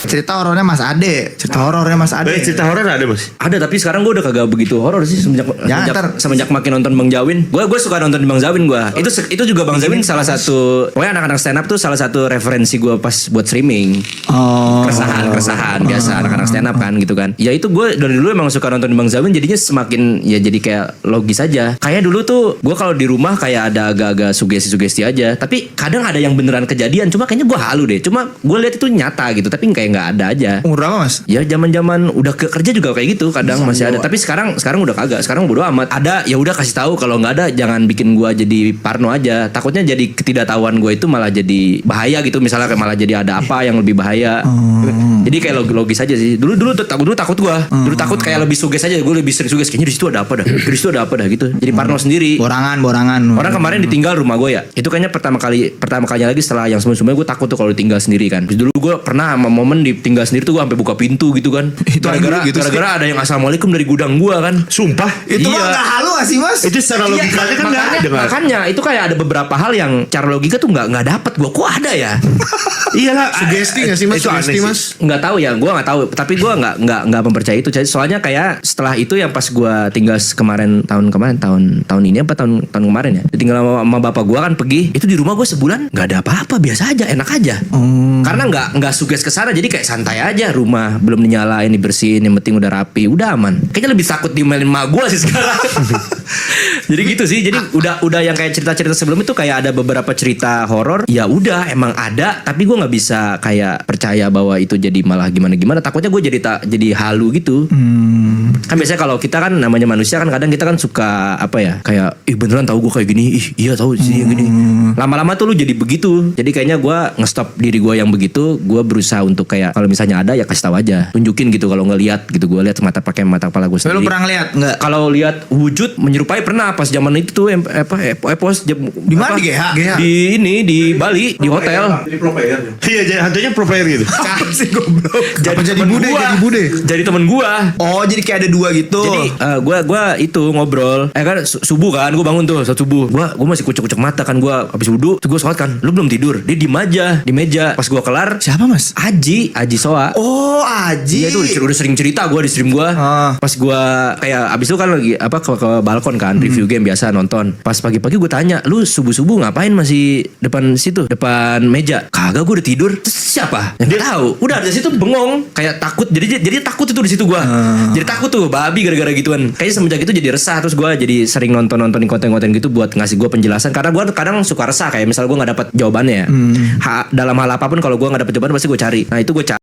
Cerita horornya Mas Ade. Cerita horornya Mas Ade. Cerita horor ada Mas? Ada, tapi sekarang gue udah kagak begitu horor sih semenjak makin nonton Bang Zawin. Gue suka nonton Bang Zawin gue. Itu juga Bang Zawin salah satu. Pokoknya anak-anak stand up tuh salah satu referensi gue pas buat streaming. Keresahan biasa anak-anak stand up kan gitu kan. Ya itu gue dari dulu emang suka nonton Bang Zawin, jadinya semakin ya jadi kayak logis aja. Kayak dulu tuh gue kalau di rumah kayak ada agak-agak sugesti-sugesti aja. Tapi kadang ada yang beneran kejadian. Cuma kayaknya gue halu deh. Cuma gue lihat itu nyata gitu. Tapi kayak nggak ada aja. Umur berapa Mas? Ya zaman udah kerja juga kayak gitu. Kadang masih ada. Tapi sekarang udah kagak. Sekarang bodo amat. Ada ya udah kasih tahu. Kalau nggak ada jangan bikin gue jadi parno aja. Takutnya jadi ketidaktahuan gue itu malah jadi bahaya gitu. Misalnya kayak malah jadi ada apa yang lebih bahaya. Jadi kayak logis aja sih. Dulu takut gue. Dulu takut kayak lebih suges aja. Gue lebih sering suges. Kayaknya di situ ada apa dah. Di situ ada apa dah gitu. Jadi parno sendiri. Borangan. Orang kemarin ditinggal rumah gue ya. Itu kayaknya pertama kalinya lagi setelah yang sebelumnya gue takut tuh kalau ditinggal sendiri kan. Dulu gue pernah sama momen ditinggal sendiri tuh gue sampai buka pintu gitu kan. Gara-gara ada yang assalamualaikum dari gudang gue kan. Sumpah. Itu mah gak halu gak sih Mas? Itu secara logikanya kan gak ada. Makanya itu kayak ada beberapa hal yang cara logika tuh nggak dapet gue. Kok ada ya? Iyalah. Sugesti gak sih Mas? Sugesti Mas? Nggak tahu ya, gue nggak tahu. Tapi gue nggak mempercayai itu. Soalnya kayak setelah itu yang pas gue tinggal tahun ini apa tahun kemarin ya, tinggal sama bapak gue kan pergi. Itu di rumah gue sebulan nggak ada apa-apa, biasa aja, enak aja. Karena nggak suges kesana, jadi kayak santai aja. Rumah belum dinyalain, dibersihin, yang penting udah rapi, udah aman. Kayaknya lebih takut diomelin emak gue sih sekarang. Jadi gitu sih. Jadi udah yang kayak cerita-cerita sebelum itu kayak ada beberapa cerita horor. Ya udah emang ada, tapi gue nggak bisa kayak percaya bahwa itu jadi malah gimana. Takutnya gue jadi halu gitu. Kan biasanya kalau kita kan namanya manusia kan kadang kita kan suka apa ya, kayak beneran tahu gue kayak gini, iya tahu sih yang gini. Lama-lama tuh lu jadi begitu. Jadi kayaknya gue ngestop diri gue yang begitu. Gue berusaha untuk kayak kalau misalnya ada ya kasih tahu aja, tunjukin gitu. Kalau ngelihat gitu gue lihat pakai mata kepala gue sendiri. Lu pernah lihat nggak? Kalau lihat wujud menyerupai pernah pas zaman itu tuh Di mana di GH? Di Bali di hotel. Jadi pro player. Iya, hantunya pro player gitu. Sih goblok. Jadi bude. Jadi temen gua. Oh, jadi kayak ada dua gitu. Jadi gua itu ngobrol. Kan subuh kan gua bangun tuh saat subuh. Gua masih kucek-kucek mata kan, gua habis wudu. Terus gua sholat kan. Lu belum tidur. Dia diem aja di meja. Pas gua kelar, Siapa Mas? Aji Soa. Oh, Aji. Iya itu udah sering cerita gua di stream gua. Pas gua kayak abis itu kan lagi ke balkon kan review game biasa nonton. Pas pagi-pagi gua tanya, "Lu subuh-subuh ngapain masih depan situ? Depan meja?" "Kagak, gua udah tidur." "Terus siapa?" "Dia tahu." Udah dari situ bengong, kayak takut. Jadi takut itu di situ gua. Jadi takut tuh babi gara-gara gituan. Kayaknya semenjak itu jadi resah. Terus gua jadi sering nontonin konten-konten gitu buat ngasih gua penjelasan, karena gua kadang suka resah kayak misal gua nggak dapat jawabannya ya. Dalam hal apapun kalau gua nggak dapat jawaban pasti gua cari. Nah, itu gua cari